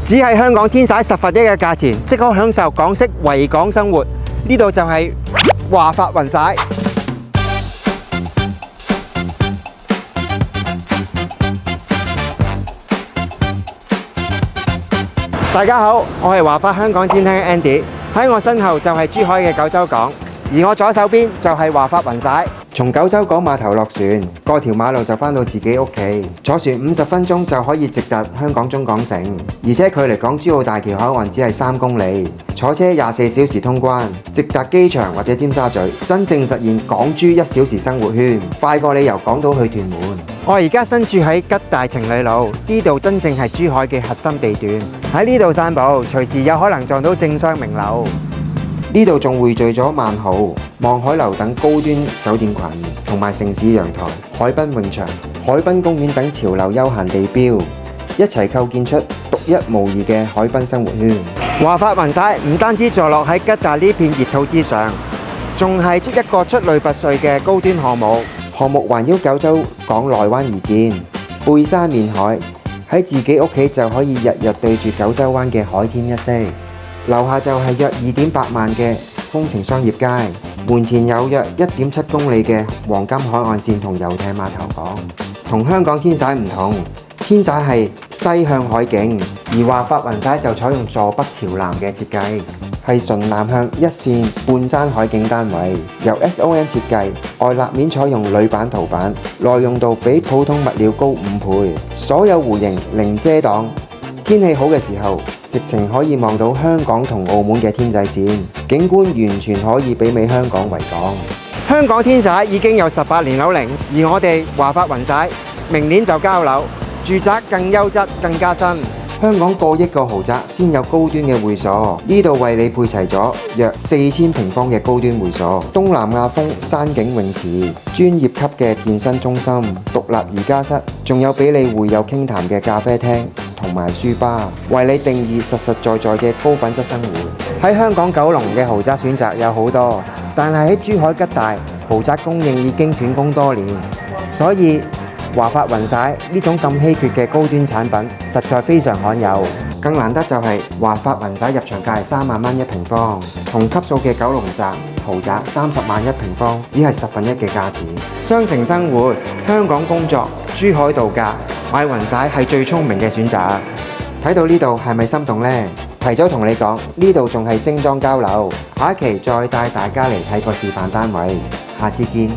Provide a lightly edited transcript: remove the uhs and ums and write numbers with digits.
只係香港天璽1/10嘅價錢，即可享受港式維港生活。呢度就係華發雲璽。大家好，我係華發香港展廳嘅 Andy， 喺我身後就係珠海嘅九洲港，而我左手邊就係華發雲璽。從九洲港碼頭落船，過條馬路就返到自己屋企，坐船50分鐘就可以直達香港中港城，而且距離港珠澳大橋口岸只係3公里，坐車24小時通關，直達機場或者尖沙咀，真正實現港珠1小時生活圈，快過你由港島去屯門。我而家身處喺吉大情侶路，呢度真正係珠海嘅核心地段，喺呢度散步，隨時有可能撞到政商名流。呢度仲匯聚咗萬豪、望海樓等高端酒店群，同埋城市陽台、海濱泳場、海濱公園等潮流休閒地標，一齊構建出獨一無二嘅海濱生活圈。華發雲璽唔單止坐落喺吉大呢片熱土之上，仲係一個出類拔萃嘅高端項目。項目環繞九洲港內灣而建，背山面海，喺自己屋企就可以日日對住九洲灣嘅海天一色。樓下就係約2.8萬嘅風情商業街，門前有約1.7公里嘅黃金海岸線同遊艇碼頭港。同香港天璽唔同，天璽係西向海景，而華發雲璽就採用坐北朝南嘅設計，係純南向一線半山海景單位，由 SOM 設計，外立面採用鋁板塗板，耐用度比普通物料高5倍，所有弧形零遮擋，天氣好嘅時候，直情可以望到香港同澳門嘅天際線，景觀完全可以媲美香港維港。香港天璽已經有18年樓齡，而我哋華發雲璽明年就交樓，住宅更優質更加新。香港過億個豪宅先有高端嘅會所，呢度為你配齊咗約4000平方嘅高端會所，東南亞風山景泳池，專業級嘅健身中心，獨立瑜伽室，仲有俾你會友傾談嘅咖啡廳同埋書吧，為你定義實實在在嘅高品質生活。喺香港九龍嘅豪宅選擇有好多，但係喺珠海吉大，豪宅供應已經斷供多年，所以華發雲璽呢種咁稀缺嘅高端產品，實在非常罕有。更難得就係華發雲璽入場價係3萬蚊1平方，同級數嘅九龍站豪宅30萬1平方，只係1/10嘅價錢。雙城生活，香港工作，珠海度假，買雲璽係最聰明嘅選擇。睇到呢度係咪心動呢？提早同你講，呢度仲係精裝交樓，下一期再帶大家嚟睇個示範單位。下次見。